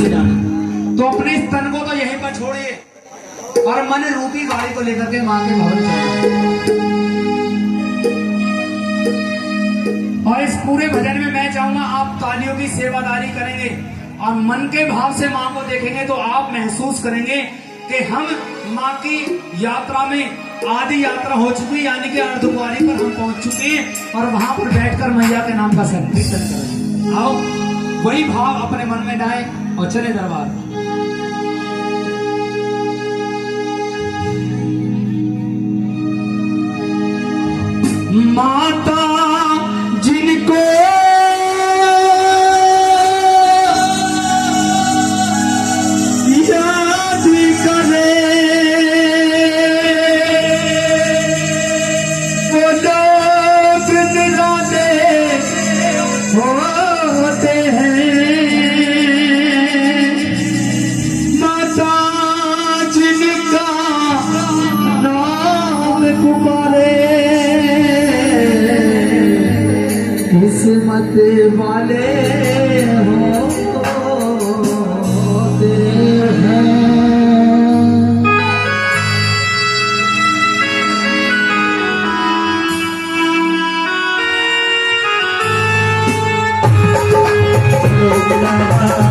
से जाना। तो अपने इस तन को तो यहीं पर छोड़िए और मन रूपी गाड़ी को लेकर के मां के भवन चलिए। और इस पूरे भजन में मैं चाहूंगा आप तालियों की सेवादारी करेंगे और मन के भाव से मां को देखेंगे तो आप महसूस करेंगे कि हम मां की यात्रा में आदि यात्रा हो चुकी है, यानी कि अर्धकुंवारी पर हम पहुंच चुके हैं और वहां पर बैठकर मैया के नाम का संकीर्तन करें। आओ वही भाव अपने मन में लाए और चले दरबार। माता जिनको याद करे वो लोग निराले होते हैं। माता जिनका नाम पुकारे किस्मत वाले होते हैं।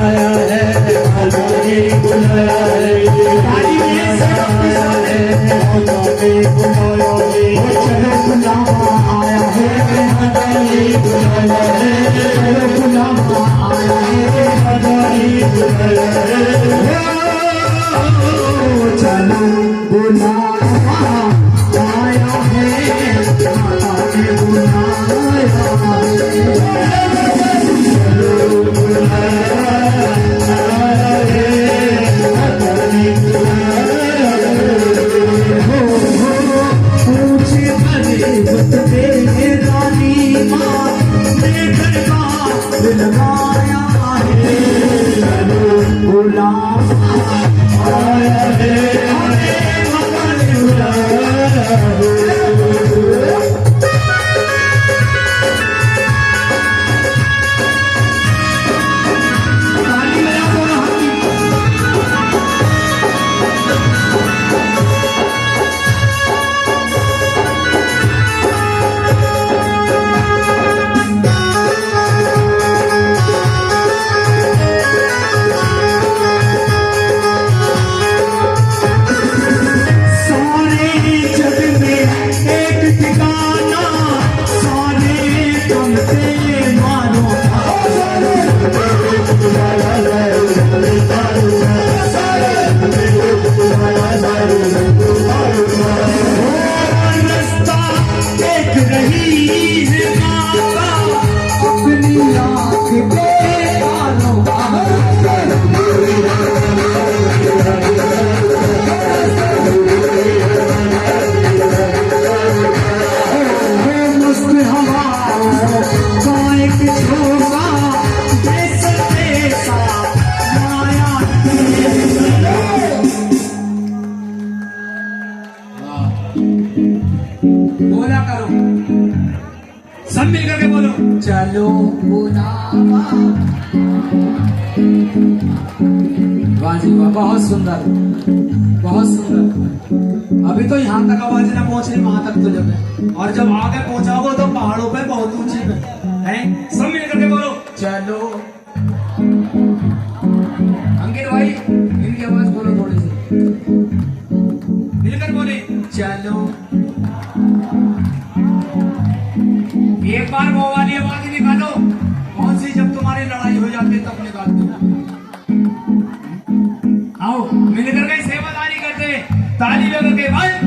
आया है बुलाया बोला करो, सब मिल करके बोलो चलो वाह जी वाह, बहुत सुंदर बहुत सुंदर। अभी तो यहाँ तक आवाज ना पहुंच रही, वहां तक तो जब है, और जब आगे पहुंचाओगे तो पहाड़ों पे बहुत ऊंचे पे है। सब मिल करके बोलो चलो। अंकित भाई इनकी आवाज बोलो थोड़ी सी, मिलकर बोले चलो। एक बार वो वाली आवाज निकालो, कौन सी, जब तुम्हारी लड़ाई हो जाती है तब निकाल दो। आओ मिलकर के सेवादारी करते, ताली बजा के 1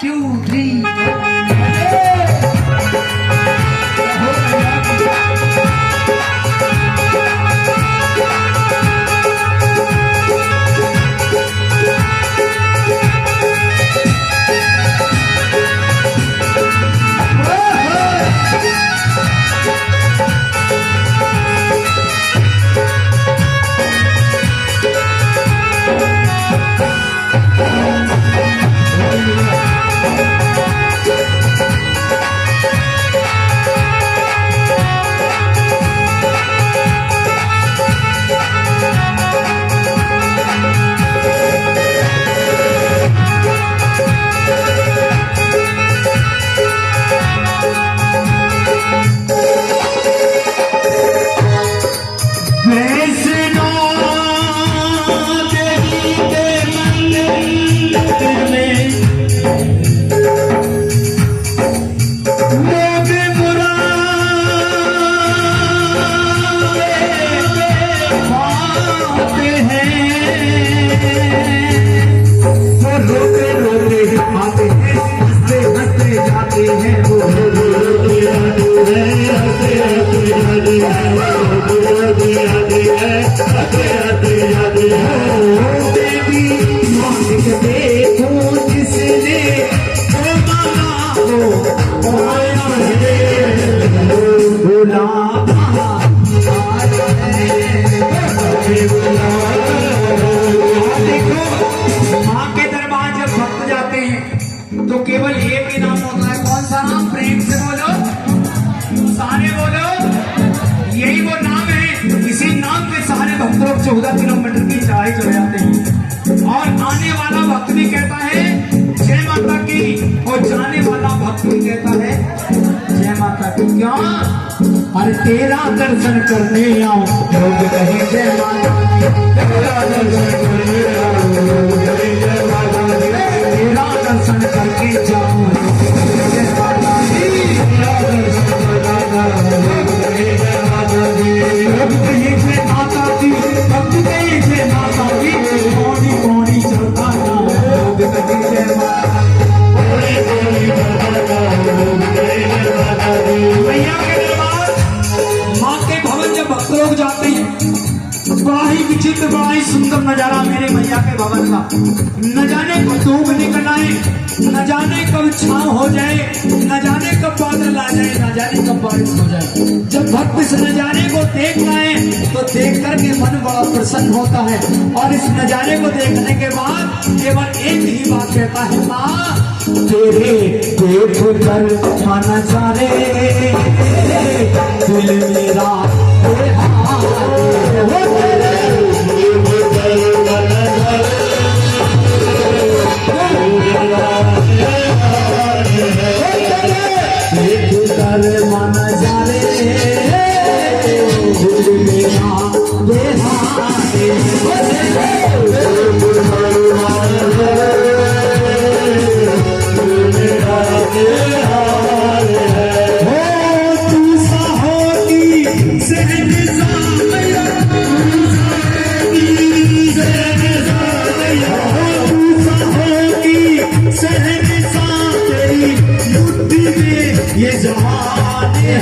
2 3। किलोमीटर की चढ़ाई चढ़ जाते हैं। और आने वाला भक्त भी कहता है जय माता की, और जाने वाला भक्त भी कहता है जय माता की। क्यों? अरे तेरा दर्शन करने आओ लोग कहे जय माता की, तेरा दर्शन करने आओ लोग कहे जय माता की, तेरा दर्शन करके जाओ लोग कहे जय माता की, तेरा दर्शन करके लोग कहे जय माता की, लोग कहे जय माता की, भक्त कहे जय माता की, पौड़ी पौड़ी चलता जाओ लोग कहे जय माता की, पौड़ी पौड़ी चलता जाओ लोग कहे जय माता की। मैया के दरबार माँ के भवन जब भक्त लोग जाते हैं, बड़ा ही विचित्र बड़ा ही सुंदर नजारा मेरे मैया के भवन का। न जाने कब धूप निकल आए, न जाने कब छांव हो जाए, न जाने कब बादल आ जाए, न जाने कब बारिश हो जाए। जब भक्त इस नजारे को देख आए तो देख करके मन बड़ा प्रसन्न होता है, और इस नजारे को देखने के बाद केवल एक ही बात कहता है, माँ तेरे देख कर मन सारे दिल मेरा ये जमाने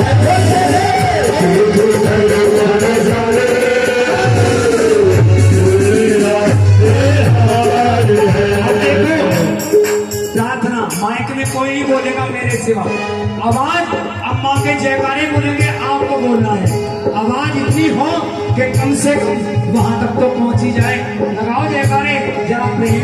प्रार्थना माइक में कोई नहीं बोलेगा मेरे सिवा। आवाज अम्मा के जयकारे बोलेंगे, आपको बोलना है। आवाज इतनी हो कि कम से कम वहां तक तो पहुंची जाए। लगाओ जयकारे जरा प्रेम।